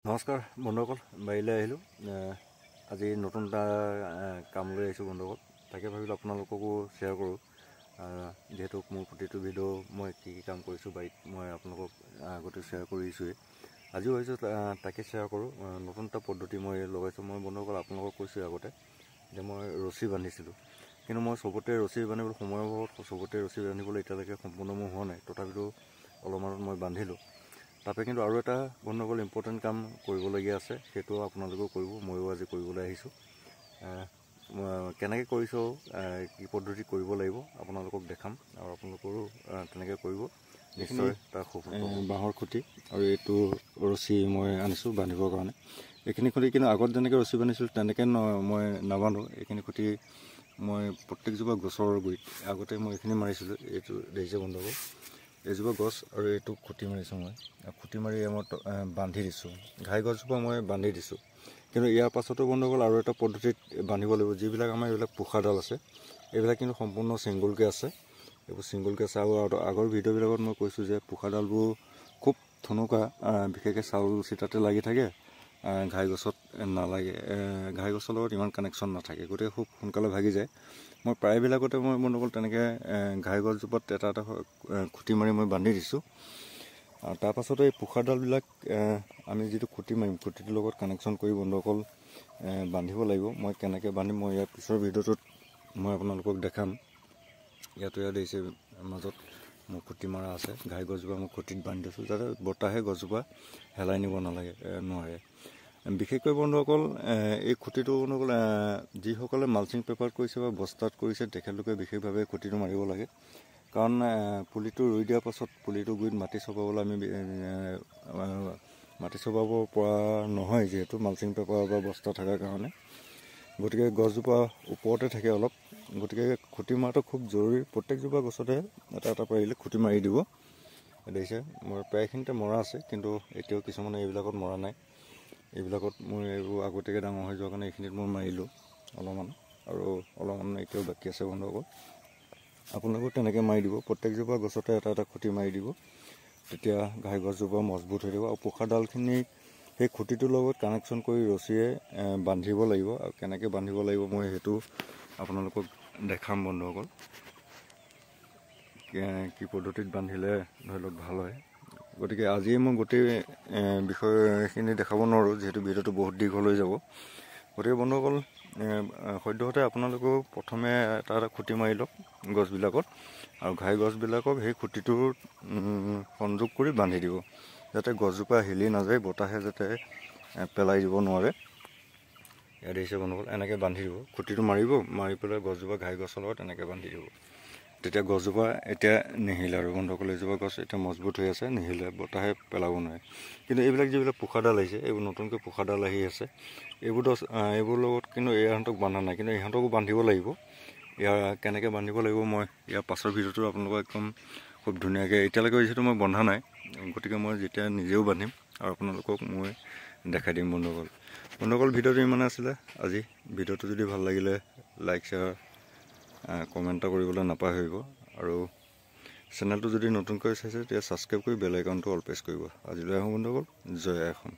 নমস্কাৰ বন্ধুসকল, বাৰীলৈ আহিলোঁ। আজি নতুন এটা কাম লৈ আহিছোঁ বন্ধুসকল। তাকে ভাবিলোঁ আপোনালোককো শ্বেয়াৰ কৰোঁ। যিহেতু মোৰ প্ৰতিটো ভিডিঅ' মই কি কাম কৰিছোঁ বাৰীত মই আপোনালোকক আগতে শ্বেয়াৰ কৰিছোঁৱেই। আজিও ভাবিছোঁ তাকে শ্বেয়াৰ কৰোঁ। নতুন এটা পদ্ধতি মই লগাইছোঁ। মই বন্ধুসকল আপোনালোকক কৈছোঁ আগতে যে মই ৰছী বান্ধিছিলোঁ, কিন্তু মই চবতে ৰছী বান্ধিবলৈ সময়ৰ অভাৱত চবতে ৰছী বান্ধিবলৈ এতিয়ালৈকে সম্পূৰ্ণ মোৰ হোৱা নাই। তথাপিতো অলপমানত মই বান্ধিলোঁ। তাতে কিন্তু আৰু এটা বন্ধুসকল ইম্পৰ্টেণ্ট কাম কৰিবলগীয়া আছে, সেইটো আপোনালোকেও কৰিব, ময়ো আজি কৰিবলৈ আহিছোঁ। কেনেকৈ কৰিছোঁ, কি পদ্ধতি কৰিব লাগিব আপোনালোকক দেখাম, আৰু আপোনালোকৰো তেনেকৈ কৰিব নিশ্চয়। তাৰ বাঁহৰ খুঁটি আৰু এইটো ৰছী মই আনিছোঁ বান্ধিবৰ কাৰণে। এইখিনি খুঁটি কিন্তু আগত যেনেকৈ ৰছী বান্ধিছিলোঁ তেনেকৈ মই নাবান্ধো। এইখিনি খুঁটি মই প্ৰত্যেকজোপা গছৰ গুৰিত আগতে মই এইখিনি মাৰিছিলোঁ। এইটো দেখিছে বন্ধুসকল, এইজোপা গছ আৰু এইটো খুঁটি মাৰিছোঁ মই। খুঁটি মাৰি মই বান্ধি দিছোঁ। ঘাই গছজোপা মই বান্ধি দিছোঁ। কিন্তু ইয়াৰ পাছতো বন্ধুসকল আৰু এটা পদ্ধতিত বান্ধিব লাগিব। যিবিলাক আমাৰ এইবিলাক পোখাডাল আছে, এইবিলাক কিন্তু সম্পূৰ্ণ ছিংগলকৈ আছে। এইবোৰ ছিংগলকৈ আছে। আৰু আগৰ ভিডিঅ'বিলাকত মই কৈছোঁ যে পোখাডালবোৰ খুব থুনুকা, বিশেষকৈ চাউল চিতাতে লাগি থাকে, ঘাই গছত নালাগে। ঘাই গছৰ লগত ইমান কানেকশ্যন নাথাকে, গতিকে খুব সোনকালে ভাগি যায়। মই প্ৰায়বিলাকতে মই বন্ধুসকল তেনেকৈ ঘাই গছজোপাত এটা এটা খুঁটি মাৰি মই বান্ধি দিছোঁ। আৰু তাৰপাছতে এই পোখাডালবিলাক আমি যিটো খুঁটি মাৰিম, খুঁটিটোৰ লগত কানেকশ্যন কৰি বন্ধুসকল বান্ধিব লাগিব। মই কেনেকৈ বান্ধিম মই ইয়াৰ পিছৰ ভিডিঅ'টোত মই আপোনালোকক দেখাম। ইয়াতো ইয়াত দেখিছে মাজত মোৰ খুঁটি মৰা আছে। ঘাই গছজোপা মই খুঁটিত বান্ধি দিছোঁ যাতে বতাহে গছজোপা হেলাই নিব নোৱাৰে। বিশেষকৈ বন্ধুসকল এই খুঁটিটো বন্ধুসকল যিসকলে মালচিং পেপাৰত কৰিছে বা বস্তাত কৰিছে তেখেতলোকে বিশেষভাৱে খুঁটিটো মাৰিব লাগে। কাৰণ পুলিটো ৰুই দিয়াৰ পাছত পুলিটো গুৰিত মাটি চপাবলৈ আমি মাটি চপাব পৰা নহয়, যিহেতু মালচিং পেপাৰ বা বস্তা থকাৰ কাৰণে। গতিকে গছজোপা ওপৰতে থাকে অলপ, গতিকে খুঁটি মৰাটো খুব জৰুৰী। প্ৰত্যেকজোপা গছতে এটা এটা পাৰিলে খুঁটি মাৰি দিব। দেখিছে মোৰ প্ৰায়খিনিতে মৰা আছে, কিন্তু এতিয়াও কিছুমানে এইবিলাকত মৰা নাই। এইবিলাকত মই এইবোৰ আগতীয়াকৈ ডাঙৰ হৈ যোৱাৰ কাৰণে এইখিনিত মই মাৰিলোঁ অলপমান, আৰু অলপমান এতিয়াও বাকী আছে বন্ধুসকল। আপোনালোকেও তেনেকৈ মাৰি দিব। প্ৰত্যেকজোপা গছতে এটা এটা খুঁটি মাৰি দিব, তেতিয়া ঘাই গছজোপা মজবুত হৈ থাকিব। আৰু পোখাডালখিনি সেই খুঁটিটোৰ লগত কানেকশ্যন কৰি ৰছীয়ে বান্ধিব লাগিব। আৰু কেনেকৈ বান্ধিব লাগিব মই সেইটো আপোনালোকক দেখাম বন্ধুসকল। কি পদ্ধতিত বান্ধিলে ধৰি লওক ভাল হয়। গতিকে আজিয়ে মই গোটেই বিষয়খিনি দেখাব নোৱাৰোঁ, যিহেতু ভিডিঅ'টো বহুত দীঘল হৈ যাব। গতিকে বন্ধুসকল সদ্যহতে আপোনালোকেও প্ৰথমে এটা এটা খুঁটি মাৰি লওক গছবিলাকত, আৰু ঘাই গছবিলাকক সেই খুঁটিটোৰ সংযোগ কৰি বান্ধি দিব, যাতে গছজোপা হিলি নাযায়, বতাহে যাতে পেলাই দিব নোৱাৰে। ইয়াত দেখিছে বন্ধুসকল, এনেকৈ বান্ধি দিব। খুঁটিটো মাৰিব, মাৰি পেলাই গছজোপা ঘাই গছৰ লগত এনেকৈ বান্ধি দিব। তেতিয়া গছজোপা এতিয়া নিহিলে আৰু বন্ধুসকল এজোপা গছ এতিয়া মজবুত হৈ আছে, নিহিলে, বতাহে পেলাব নোৱাৰে। কিন্তু এইবিলাক যিবিলাক পোখাডাল আহিছে, এইবোৰ নতুনকৈ পোখাডাল আহি আছে, এইবোৰ লগত কিন্তু ইহঁতক বান্ধা নাই, কিন্তু ইহঁতকো বান্ধিব লাগিব। ইয়াৰ কেনেকৈ বান্ধিব লাগিব মই ইয়াৰ পাছৰ ভিডিঅ'টো আপোনালোকক একদম খুব ধুনীয়াকৈ, এতিয়ালৈকে যিহেতু মই বন্ধা নাই, গতিকে মই যেতিয়া নিজেও বান্ধিম আৰু আপোনালোকক মই দেখাই দিম বন্ধুসকল। ভিডিঅ'টো ইমানে আছিলে আজি। ভিডিঅ'টো যদি ভাল লাগিলে লাইক শ্বেয়াৰ কমেণ্ট এটা কৰিবলৈ নাপাহৰিব, আৰু চেনেলটো যদি নতুনকৈ চাইছে তেতিয়া ছাবস্ক্ৰাইব কৰি বেল আইকনটো অল প্ৰেছ কৰিব। আজিলৈ আহোঁ বন্ধুসকল, জয় অসম।